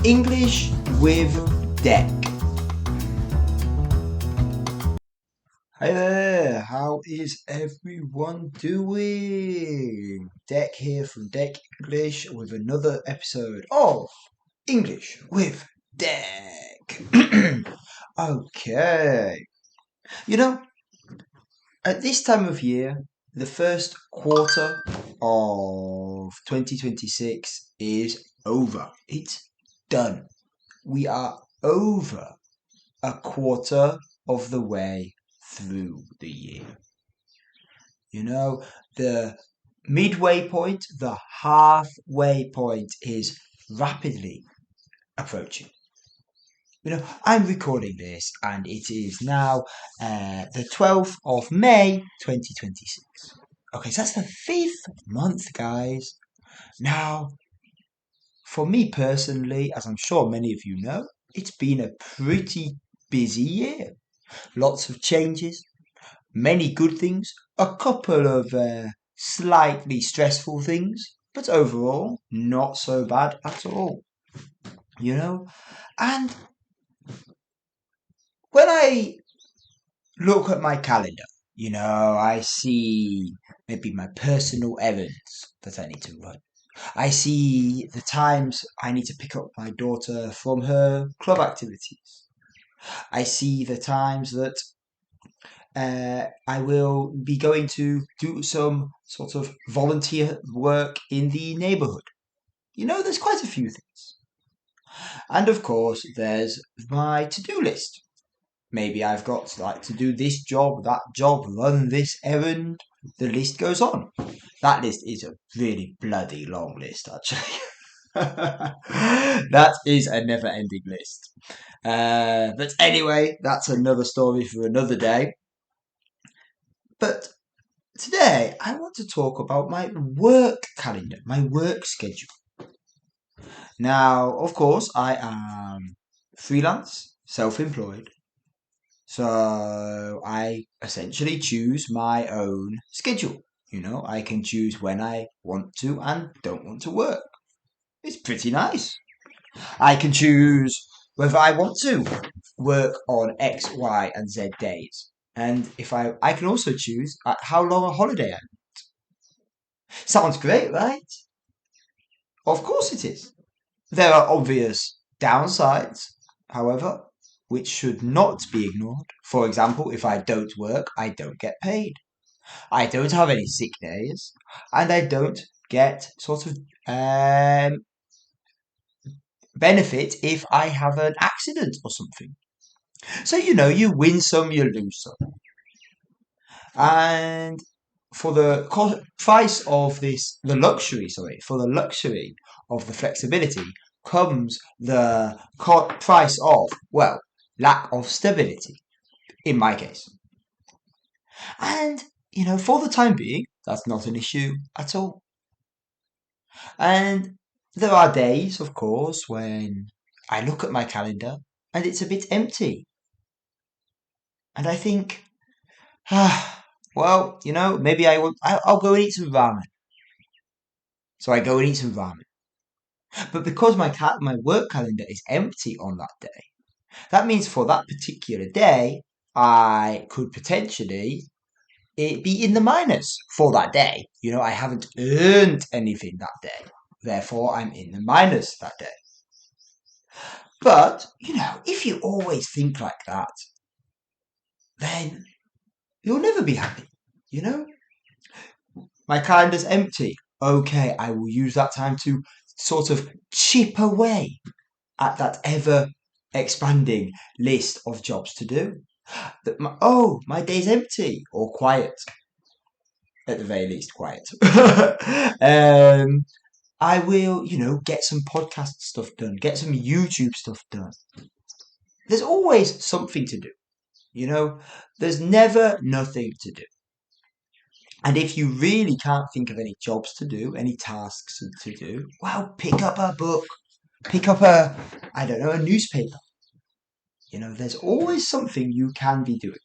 English with Deck. Hi there, how is everyone doing? Deck here from Deck English with another episode of English with Deck. Okay, you know, at this time of year, the first quarter of 2026 is over. It's done. We are over a quarter of the way through the year. You know, the midway point, the halfway point is rapidly approaching. You know, I'm recording this and it is now the 12th of May 2026. Okay, so that's the 5th month, guys. Now, for me personally, as I'm sure many of you know, it's been a pretty busy year. Lots of changes, many good things, a couple of slightly stressful things, but overall, not so bad at all. You know? And when I look at my calendar, I see maybe my personal errands that I need to run. I see the times I need to pick up my daughter from her club activities. I see the times that I will be going to do some sort of volunteer work in the neighbourhood. There's quite a few things. And of course, there's my to do list. Maybe I've got like to do this job, that job, run this errand. The list goes on. That list is a really bloody long list, actually. That is a never ending list. But anyway, that's another story for another day. But today, I want to talk about my work calendar, my work schedule. Now, of course, I am freelance, self-employed, so I essentially choose my own schedule. I can choose when I want to and don't want to work. It's pretty nice. I can choose whether I want to work on X, Y, and Z days. And if I can also choose how long a holiday I. Sounds great, right? Of course it is. There are obvious downsides, however, which should not be ignored. For example, if I don't work, I don't get paid. I don't have any sick days, and I don't get sort of benefit if I have an accident or something. So, you win some, you lose some. And for the price of this, for the luxury of the flexibility comes the price of, well, lack of stability, in my case. And, for the time being, that's not an issue at all. And there are days, of course, when I look at my calendar and it's a bit empty. And I think, well, maybe I'll go and eat some ramen. So I go and eat some ramen. But because my work calendar is empty on that day, that means for that particular day, I could potentially be in the minus for that day. I haven't earned anything that day. Therefore, I'm in the minus that day. But, if you always think like that, then you'll never be happy, My calendar's empty. Okay, I will use that time to sort of chip away at that ever expanding list of jobs to do. My day's empty or quiet. At the very least, quiet. I will, get some podcast stuff done, get some YouTube stuff done. There's always something to do. There's never nothing to do. And if you really can't think of any jobs to do, any tasks to do, well, pick up a book, pick up a newspaper. There's always something you can be doing.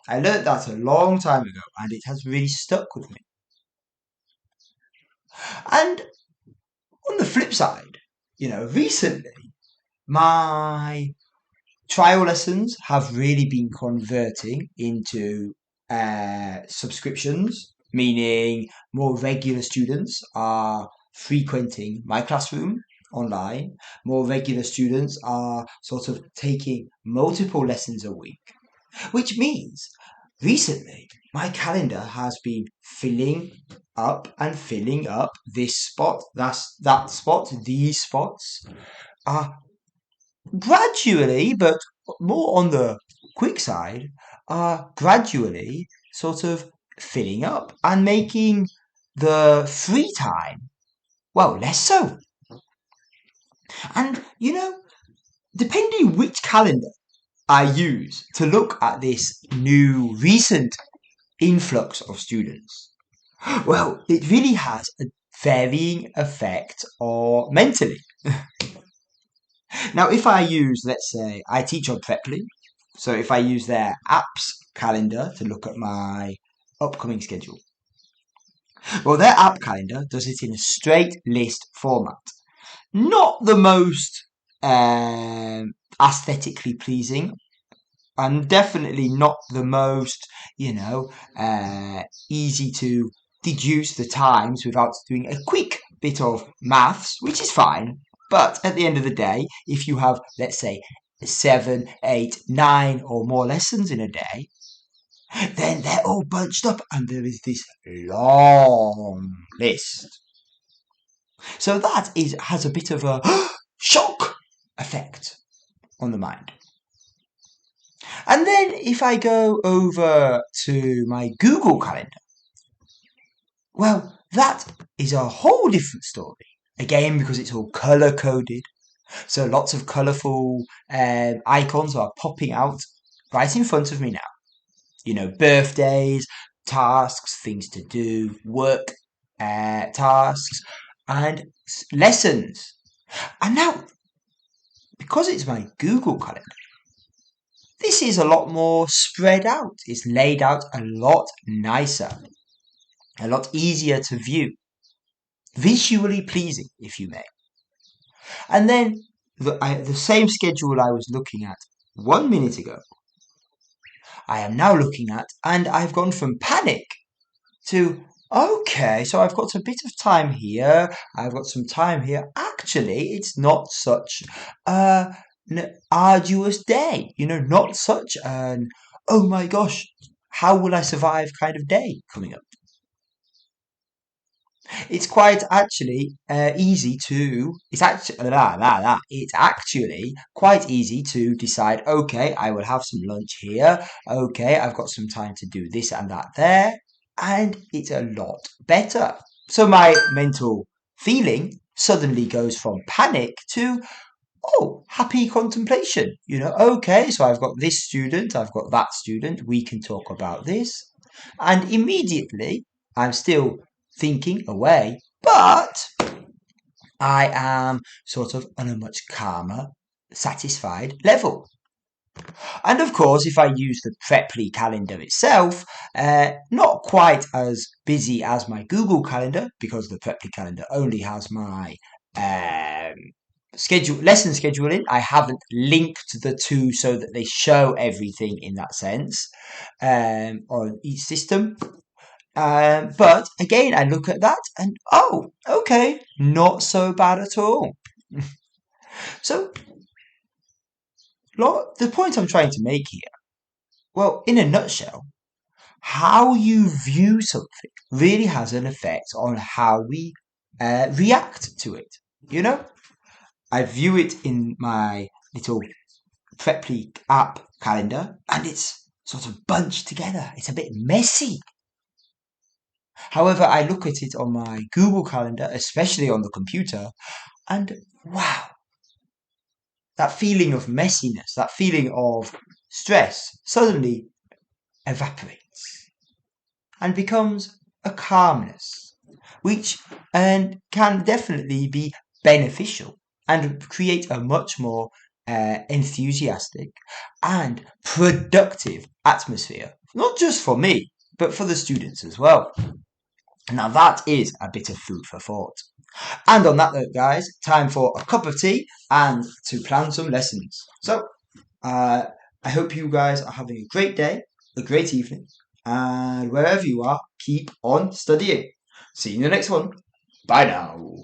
I learned that a long time ago and it has really stuck with me. And on the flip side, recently my trial lessons have really been converting into subscriptions, meaning more regular students are frequenting my classroom online. More regular students are sort of taking multiple lessons a week, which means recently my calendar has been filling up and filling up. This spot, that spot, these spots are gradually, but more on the quick side, are gradually sort of filling up and making the free time, well, less so. And, depending which calendar I use to look at this new recent influx of students, well, it really has a varying effect or mentally. Now, if I use, let's say, I teach on Preply, so if I use their apps calendar to look at my upcoming schedule, well, their app calendar does it in a straight list format. Not the most aesthetically pleasing, and definitely not the most, easy to deduce the times without doing a quick bit of maths, which is fine. But at the end of the day, if you have, let's say, 7, 8, 9 or more lessons in a day, then they're all bunched up and there is this long list. So that has a bit of a shock effect on the mind. And then if I go over to my Google Calendar, well, that is a whole different story. Again, because it's all color coded. So lots of colorful icons are popping out right in front of me now. Birthdays, tasks, things to do, work tasks, and lessons. And now, because it's my Google Calendar, this is a lot more spread out. It's laid out a lot nicer, a lot easier to view, visually pleasing, if you may. And then the same schedule I was looking at 1 minute ago, I am now looking at, and I've gone from panic to, okay, so I've got a bit of time here, I've got some time here. Actually, it's not such an arduous day, not such an, oh my gosh, how will I survive kind of day coming up. It's quite actually easy to. It's actually quite easy to decide. Okay, I will have some lunch here. Okay, I've got some time to do this and that there, and it's a lot better. So my mental feeling suddenly goes from panic to happy contemplation. Okay, so I've got this student, I've got that student. We can talk about this, and immediately I'm still thinking away, but I am sort of on a much calmer, satisfied level. And of course, if I use the Preply calendar itself, not quite as busy as my Google Calendar, because the Preply calendar only has my lesson scheduling. I haven't linked the two so that they show everything in that sense on each system. But again, I look at that and, okay, not so bad at all. So, the point I'm trying to make here, well, in a nutshell, how you view something really has an effect on how we react to it. I view it in my little Preply app calendar and it's sort of bunched together. It's a bit messy. However, I look at it on my Google Calendar, especially on the computer, and wow, that feeling of messiness, that feeling of stress suddenly evaporates and becomes a calmness, which can definitely be beneficial and create a much more enthusiastic and productive atmosphere, not just for me, but for the students as well. Now that is a bit of food for thought. And on that note, guys, time for a cup of tea and to plan some lessons. So, I hope you guys are having a great day, a great evening, and wherever you are, keep on studying. See you in the next one. Bye now.